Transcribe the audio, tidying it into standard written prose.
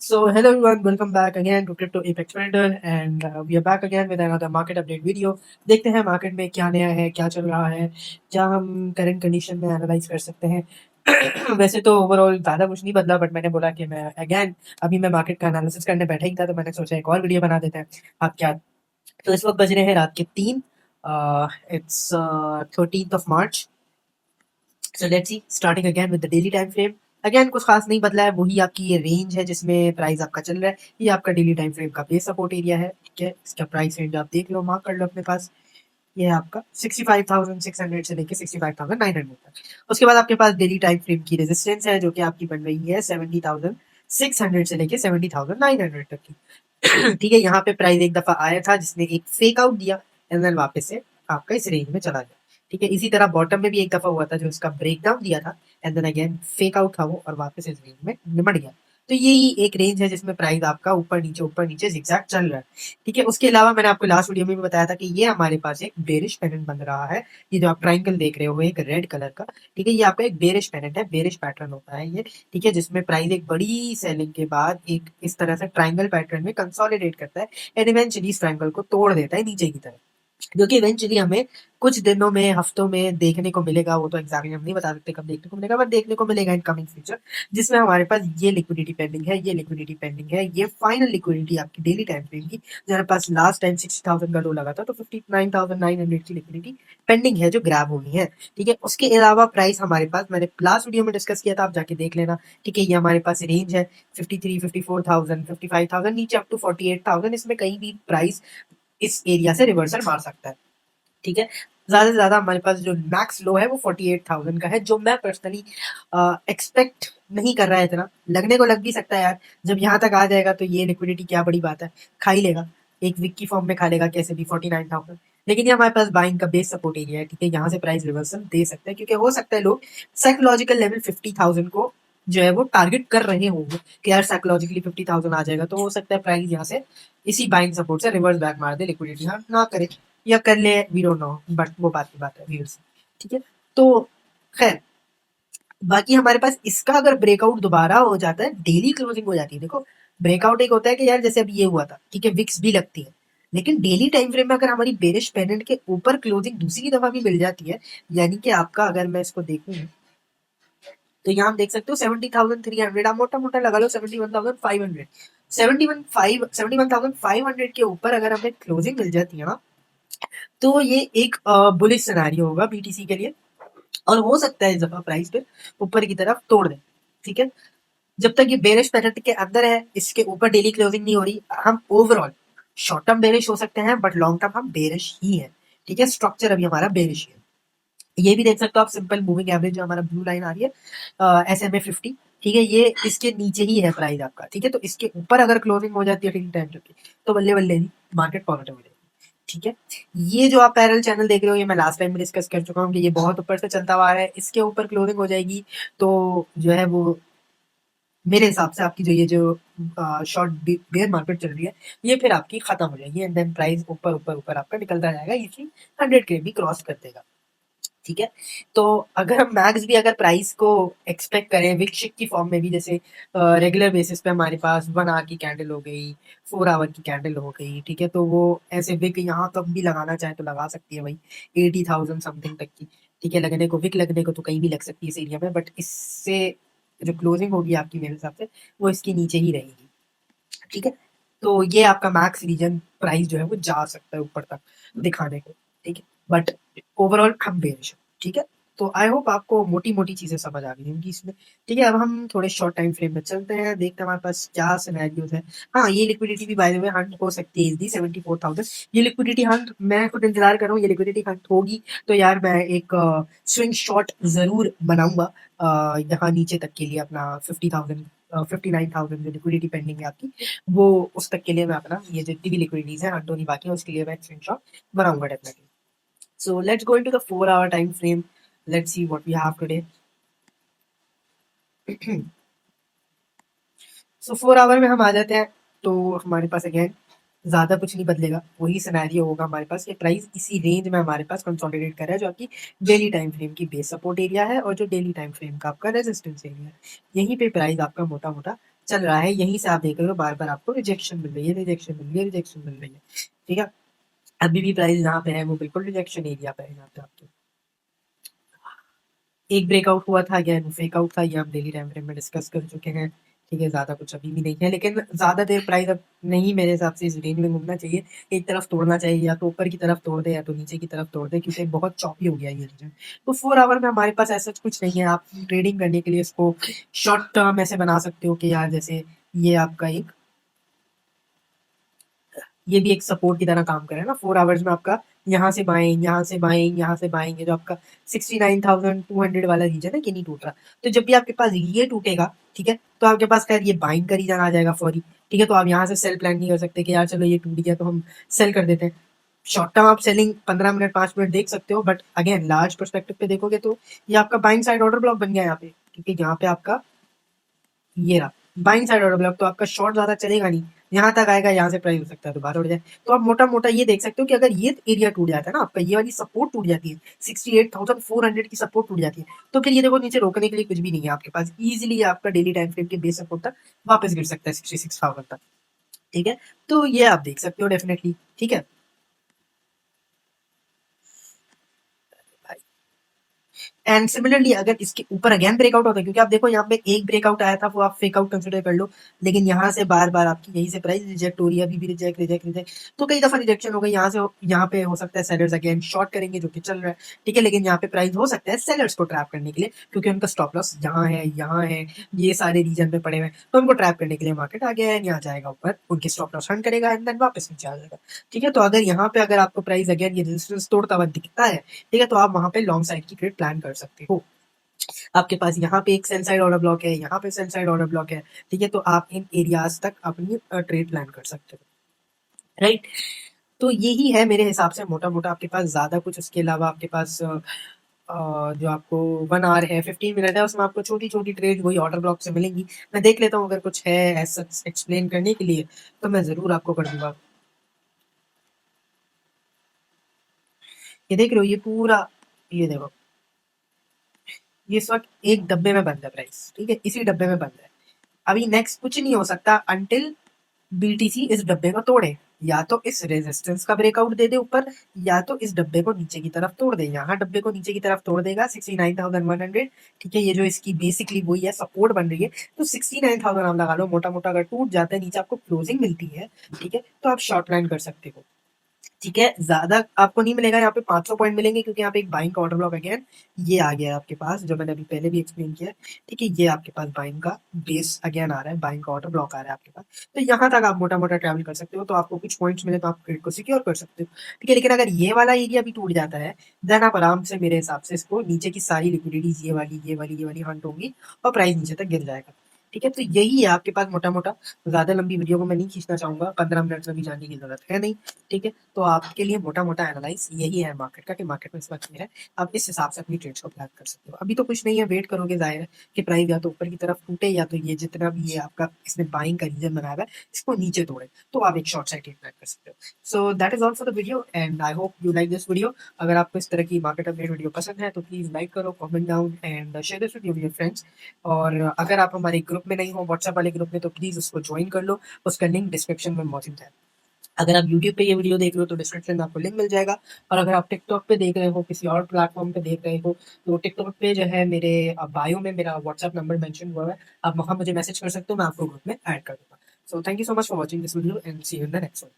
So hello everyone, welcome back again to Crypto Apex Trader and we are back again with another market update video. देखते हैं market में क्या नया है, क्या चल रहा है, क्या हम करंट कंडीशन में एनालाइज कर सकते हैं। वैसे तो ओवरऑल ज़्यादा कुछ नहीं बदला, बट मैंने बोला कि मैं अगेन अभी मैं मार्केट का एनालिसिस करने बैठा ही था, तो मैंने सोचा एक और वीडियो बना देते हैं। आप क्या, तो इस वक्त बज रहे हैं रात के 3। It's 13th of March। So let's see, starting again with the daily time frame. Again कुछ खास नहीं बदला है, वही आपकी ये रेंज है जिसमें प्राइस आपका चल रहा है। ये आपका डेली टाइम फ्रेम का बेस सपोर्ट एरिया है, ठीक है। इसका प्राइस रेंज आप देख लो, मार्क कर लो अपने पास। ये है आपका 65,600 से लेके 65,900 तक। उसके बाद आपके पास डेली टाइम फ्रेम की रेजिस्टेंस है, जो कि आपकी बन रही है 70,600 से लेके 70,900 तक की। ठीक है, यहाँ पे प्राइस एक दफा आया था जिसने एक फेक आउट दिया एंड देन वापस से आपका इस रेंज में चला गया। ठीक है, इसी तरह बॉटम में भी एक दफा हुआ था जो उसका ब्रेकडाउन दिया था and then again fake out था वो, और वापस इस रेंज में निमट गया। तो यही एक रेंज है जिसमें प्राइस आपका ऊपर नीचे zigzag चल रहा है। ठीक है, उसके अलावा मैंने आपको लास्ट वीडियो में भी बताया था कि ये हमारे पास एक बेरिश पैटर्न बन रहा है। ये जो आप ट्रायंगल देख रहे हो एक रेड कलर का, ठीक है, ये आपका एक बेरिश पैटर्न है, बेरिश पैटर्न होता है ये। ठीक है, जिसमें प्राइस एक बड़ी सेलिंग के बाद एक इस तरह से ट्रायंगल पैटर्न में कंसोलिडेट करता है एंड इवेंचुअली इस ट्रायंगल को तोड़ देता है नीचे की तरफ, जो कि इवेंचुअली हमें कुछ दिनों में, हफ्तों में देखने को मिलेगा। वो तो एग्जैक्टली हम नहीं बता सकते कब देखने को मिलेगा, बट देखने को मिलेगा इन कमिंग फ्यूचर, जिसमें हमारे पास ये लिक्विडिटी पेंडिंग है, ये लिक्विडिटी पेंडिंग है, ये फाइनल लिक्विडिटी आपकी डेली टाइम फ्रेम की, जो हमारे पास लास्ट टाइम 60,000 का लो लगा था, तो 59,900 की लिक्विडिटी पेंडिंग है जो ग्रैब होनी है। ठीक है, उसके अलावा प्राइस हमारे पास, मैंने लास्ट वीडियो में डिस्कस किया था, आप जाके देख लेना। ठीक है, ये हमारे पास रेंज है 53, 54,000, 55,000, नीचे अप टू 48,000। इसमें कहीं भी प्राइस इस एरिया से रिवर्सल मार सकता है। ठीक है, ज़्यादा से ज़्यादा हमारे पास जो मैक्स लो है वो 48,000 का है, जो मैं पर्सनली एक्सपेक्ट नहीं कर रहा है इतना। लगने को लग भी सकता है यार, जब यहाँ तक आ जाएगा तो ये लिक्विडिटी क्या बड़ी बात है, खा ही लेगा, एक वीक की फॉर्म में खा लेगा कैसे भी 49,000। लेकिन ये हमारे पास बाइंग का बेस सपोर्ट एरिया है। ठीक है, यहाँ से प्राइस रिवर्सल दे सकते हैं, क्योंकि हो सकता है लोग साइकोलॉजिकल लेवल 50,000 को जो है वो टारगेट कर रहे होंगे कि यार साइकोलॉजिकली 50,000 आ जाएगा, तो हो सकता है प्राइस यहाँ से इसी बाइंग सपोर्ट से रिवर्स बैक मार दे, लिक्विडिटी हाँ ना करे या कर ले, वी डोंट नो, बट वो बात की बात है व्यूअर्स। ठीक है, तो खैर, बाकी हमारे पास इसका अगर ब्रेकआउट दोबारा हो जाता है, डेली क्लोजिंग हो जाती है। देखो, ब्रेकआउट एक होता है कि यार जैसे अभी ये हुआ था, ठीक है, विक्स भी लगती है, लेकिन डेली टाइम फ्रेम में अगर हमारी बेरिश पेनेंट के ऊपर क्लोजिंग दूसरी दफा भी मिल जाती है, यानी कि आपका, अगर मैं इसको देखूं तो यहाँ आप देख सकते हो 70,300, आप मोटा मोटा लगा लो 71,500, 71,500 के ऊपर अगर हमें क्लोजिंग मिल जाती है ना, तो ये एक बुलिश सिनेरियो होगा बीटीसी के लिए, और हो सकता है इस दफा प्राइस पे ऊपर की तरफ तोड़ दे। ठीक है, जब तक ये बेरिश पैटर्न के अंदर है, इसके ऊपर डेली क्लोजिंग नहीं हो रही, हम ओवरऑल शॉर्ट टर्म बेरिश हो सकते हैं, बट लॉन्ग टर्म हम बेरिश ही है। ठीक है, स्ट्रक्चर अभी हमारा बेरिश है। ये भी देख सकते हो आप, सिंपल मूविंग एवरेज जो हमारा ब्लू लाइन आ रही है SMA 50। ठीक है, ये इसके नीचे ही है प्राइस आपका। ठीक है, तो इसके ऊपर अगर क्लोजिंग हो जाती है डेली टाइम की, तो बल्ले बल्ले नहीं, मार्केट पॉजिटिव हो जाएगी। ठीक है, ये जो आप पैरेलल चैनल देख रहे हो, ये मैं लास्ट टाइम में डिस्कस कर चुका हूँ कि ये बहुत ऊपर से चलता हुआ है, इसके ऊपर क्लोजिंग हो जाएगी तो जो है वो, मेरे हिसाब से आपकी जो ये जो शॉर्ट बेयर मार्केट चल रही है, ये फिर आपकी खत्म हो जाएगी एंड देन प्राइस ऊपर ऊपर ऊपर आपका निकलता जाएगा, इसी 100 के भी क्रॉस कर देगा। ठीक है, तो अगर हम मैक्स भी अगर प्राइस को एक्सपेक्ट करें विक शिक की फॉर्म में भी, जैसे रेगुलर बेसिस पे हमारे पास 1 आवर की कैंडल हो गई, 4 आवर की कैंडल हो गई, ठीक है, तो वो ऐसे विक यहाँ तक भी लगाना चाहे तो लगा सकती है भाई, 80,000 समथिंग तक की। ठीक है, लगने को, विक लगने को तो कहीं भी लग सकती है इस एरिया में, बट इससे जो क्लोजिंग होगी आपकी मेरे हिसाब से वो इसके नीचे ही रहेगी। ठीक है, तो ये आपका मैक्स रीजन प्राइस जो है वो जा सकता है ऊपर तक दिखाने को। ठीक है, बट ओवरऑल हम बेरिश हैं। ठीक है, तो आई होप आपको मोटी मोटी चीजें समझ आ गई होंगी इसमें। ठीक है, अब हम थोड़े शॉर्ट टाइम फ्रेम में चलते हैं, देखते हैं हमारे पास क्या सिनेरियोज है। हाँ, ये लिक्विडिटी भी बाय द वे हंट हो सकती है इजली 74,000। ये लिक्विडिटी हंट मैं खुद इंतजार कर रहा हूँ, ये लिक्विडिटी हंट होगी तो यार मैं एक स्विंग शॉट जरूर बनाऊंगा यहाँ नीचे तक के लिए, अपना 50,000, 59,000 जो लिक्विडिटी पेंडिंग है आपकी, वो उस तक के लिए मैं अपना ये जितनी भी लिक्विडिटीज है हंट होनी बाकी है, उसके लिए मैं एक स्क्रीनशॉट बनाऊंगा definitely. So let's go into the 4 hour time frame, let's see what we have today. So 4 hour में हम आ जाते हैं, तो हमारे पास अगेन ज़्यादा कुछ नहीं बदलेगा, वही सिनेरियो होगा हमारे पास कि प्राइस इसी रेंज में हमारे पास कंसोलिडेट कर रहा है, जो आपकी डेली टाइम फ्रेम की बेस सपोर्ट एरिया है और जो डेली टाइम फ्रेम का आपका रेजिस्टेंस एरिया है, यहीं पे प्राइस आपका मोटा मोटा चल रहा है, यहीं से आप देख रहे हो बार-बार आपको रिजेक्शन मिल रही है, रिजेक्शन मिल रही है, रिजेक्शन मिल रही है। ठीक है? अभी भी प्राइस जहाँ पे है वो बिल्कुल रिजेक्शन एरिया पे है यहाँ पे आपके। एक ब्रेकआउट हुआ था, अगेन वो फेक आउट था, ये हम डेली टाइम फ्रेम में डिस्कस कर चुके हैं। ठीक है, ज़्यादा कुछ अभी भी नहीं है, लेकिन ज़्यादा देर प्राइस अब नहीं मेरे हिसाब से इस रेंज में घूमना चाहिए। एक तरफ तोड़ना चाहिए, या तो ऊपर की तरफ तोड़ दे या तो नीचे की तरफ तोड़ दे, क्योंकि बहुत चॉपी हो गया है ये रीजन। तो 4 आवर में हमारे पास ऐसा कुछ नहीं है, आप ट्रेडिंग करने के लिए इसको शॉर्ट टर्म ऐसे बना सकते हो कि यार जैसे ये आपका एक ये भी एक सपोर्ट की तरह काम करे ना। 4 आवर्स में आपका यहाँ से बाइंग, यहाँ से बाइंग, यहाँ से बाइंग, ये जो आपका 69,200 वाला रीजन है, ये नहीं टूट रहा। तो जब भी आपके पास ये टूटेगा, ठीक है, तो आपके पास खैर ये बाइंग का रीजन आ जाएगा फौरी। ठीक है, तो आप यहाँ से सेल प्लान नहीं कर सकते कि यार चलो ये टूट गया तो हम सेल कर देते हैं। शॉर्ट टर्म आप सेलिंग 15 मिनट 5 मिनट देख सकते हो, बट अगेन लार्ज पर्सपेक्टिव पे देखोगे तो ये आपका बाइंग साइड ऑर्डर ब्लॉक बन गया यहाँ पे, क्योंकि यहाँ पे आपका ये रहा बाइंग साइड ऑर्डर ब्लॉक। तो आपका शॉर्ट ज़्यादा चलेगा नहीं, यहाँ तक आएगा, यहाँ से प्राइस हो सकता है तो बाहर उड़ जाए। तो आप मोटा-मोटा ये देख सकते हो कि अगर ये एरिया टूट जाता है ना आपका, ये वाली सपोर्ट टूट जाती है, 68,400 की सपोर्ट टूट जाती है, तो फिर ये देखो नीचे रोकने के लिए कुछ भी नहीं है आपके पास। ईज़िली आपका डेली टाइम फ्रेम के बेस सपोर्ट तक वापस गिर सकता है 66,000 तक। ठीक है? तो ये आप देख सकते हो डेफिनिटली। ठीक है? एंड सिमिलरली अगर इसके ऊपर अगेन ब्रेकआउट होता है, क्योंकि आप देखो यहाँ पे एक ब्रेकआउट आया था वो आप फेक आउट कंसिडर कर लो, लेकिन यहाँ से बार बार आपकी यहीं से प्राइस रिजेक्ट हो रही है, अभी भी रिजेक्ट रिजेक्ट रिजेक्ट। तो कई दफा रिजेक्शन हो गई यहाँ से, यहाँ पे हो सकता है सेलर्स अगेन शॉर्ट करेंगे जो कि चल रहा है। ठीक है, लेकिन यहाँ पे प्राइस हो सकता है सेलर्स को ट्रैप करने के लिए, क्योंकि उनका स्टॉप लॉस यहाँ है, ये सारे रीजन में पड़े हुए हैं, तो उनको ट्रैप करने के लिए मार्केट आ गया है, यहाँ जाएगा ऊपर, उनके स्टॉप लॉस हंट करेगा एंड देन वापस नीचे आ जाएगा। ठीक है, तो अगर यहाँ पे अगर आपको प्राइस अगेन ये रेजिस्टेंस तोड़ता हुआ दिखता है, ठीक है, तो आप वहां पे लॉन्ग साइड की ट्रेड प्लान कर सकते हो। आपके पास यहाँ पे एक सेल साइड ऑर्डर ब्लॉक है, यहाँ पे सेल साइड ऑर्डर ब्लॉक है। ठीक है, तो आप इन एरियाज तक अपनी ट्रेड प्लान कर सकते हो, राइट। तो यही है मेरे हिसाब से मोटा मोटा, आपके पास ज्यादा कुछ उसके अलावा आपके पास जो आपको 1 आवर है, 15 मिनट है, उसमें आपको छोटी छोटी ट्रेड वही ऑर्डर ब्लॉक से मिलेंगी। मैं देख लेता हूँ अगर कुछ है ऐसा एक्सप्लेन करने के लिए तो मैं जरूर आपको कर दूंगा। ये देख रहे हो, ये पूरा, ये देखो, ये इस वक्त एक डब्बे में बंद है प्राइस। ठीक है, इसी डब्बे में बंद है। अभी नेक्स्ट कुछ नहीं हो सकता अंटिल बीटीसी इस डब्बे को तोड़े, या तो इस रेजिस्टेंस का ब्रेकआउट दे दे ऊपर, या तो इस डब्बे को नीचे की तरफ तोड़ दे। यहाँ डब्बे को नीचे की तरफ तोड़ देगा 69,100। ठीक है, ये जो इसकी बेसिकली वही है सपोर्ट बन रही है, तो 69,000 आप लगा लो मोटा मोटा। अगर टूट जाता है नीचे आपको क्लोजिंग मिलती है, ठीक है, तो आप शॉर्ट लाइन कर सकते हो। ठीक है, ज्यादा आपको नहीं मिलेगा, यहाँ पे 500 पॉइंट मिलेंगे, क्योंकि यहाँ पे एक बाइंग का ऑर्डर ब्लॉक अगेन ये आ गया है आपके पास, जो मैंने अभी पहले भी एक्सप्लेन किया है। ठीक है, ये आपके पास बाइंग का बेस अगेन आ रहा है, बाइंग का ऑर्डर ब्लॉक आ रहा है आपके पास। तो यहाँ तक आप मोटा मोटा ट्रैवल कर सकते हो, तो आपको कुछ पॉइंट्स मिले तो आप ट्रेड को सिक्योर कर सकते हो। ठीक है, लेकिन अगर ये वाला एरिया भी टूट जाता है, देन आप आराम से मेरे हिसाब से इसको नीचे की सारी लिक्विडिटीज ये वाली हंट होंगी और प्राइस नीचे तक गिर जाएगा। ठीक है, तो यही है आपके पास मोटा मोटा। ज्यादा लंबी वीडियो को मैं नहीं खींचना चाहूंगा, 15 मिनट में भी जाने की जरूरत है नहीं। ठीक है, तो आपके लिए मोटा-मोटा एनालाइज़ यही है मार्केट का, कि मार्केट में इस वक़्त ये है। आप इस हिसाब से अपनी ट्रेड्स को प्लान कर सकते हो। अभी तो कुछ नहीं है, वेट करोगे ज़ाहिर है कि प्राइस या तो ऊपर की तरफ टूटे, या तो ये जितना भी ये आपका इसने बाइंग का रीजन बनाया हुआ है, इसको नीचे तोड़े, तो आप एक शॉर्ट साइड ट्रेड प्लान कर सकते हो। So that is all for the video and I hope you like this video. अगर आपको इस तरह की मार्केट अपडेट वीडियो पसंद है तो प्लीज़ लाइक करो, comment down and share this video with your friends. और अगर आप हमारे ग्रुप में नहीं हो, व्हाट्सएप वाले ग्रुप में, तो प्लीज़ उसको जॉइन कर लो, उसका लिंक डिस्क्रिप्शन में मौजूद है। अगर आप यूट्यूब पे ये वीडियो देख रहे हो तो डिस्क्रिप्शन में आपको लिंक मिल जाएगा, और अगर आप टिकटॉक पे देख रहे हो, किसी और प्लेटफॉर्म पे देख रहे हो, तो टिकटॉक पे जो है मेरे बायो में मेरा व्हाट्सएप नंबर मेंशन हुआ है, आप वहाँ मुझे मैसेज कर सकते हो, मैं आपको ग्रुप में ऐड कर दूँगा। So thank you so much for watching this video and see you in the next one.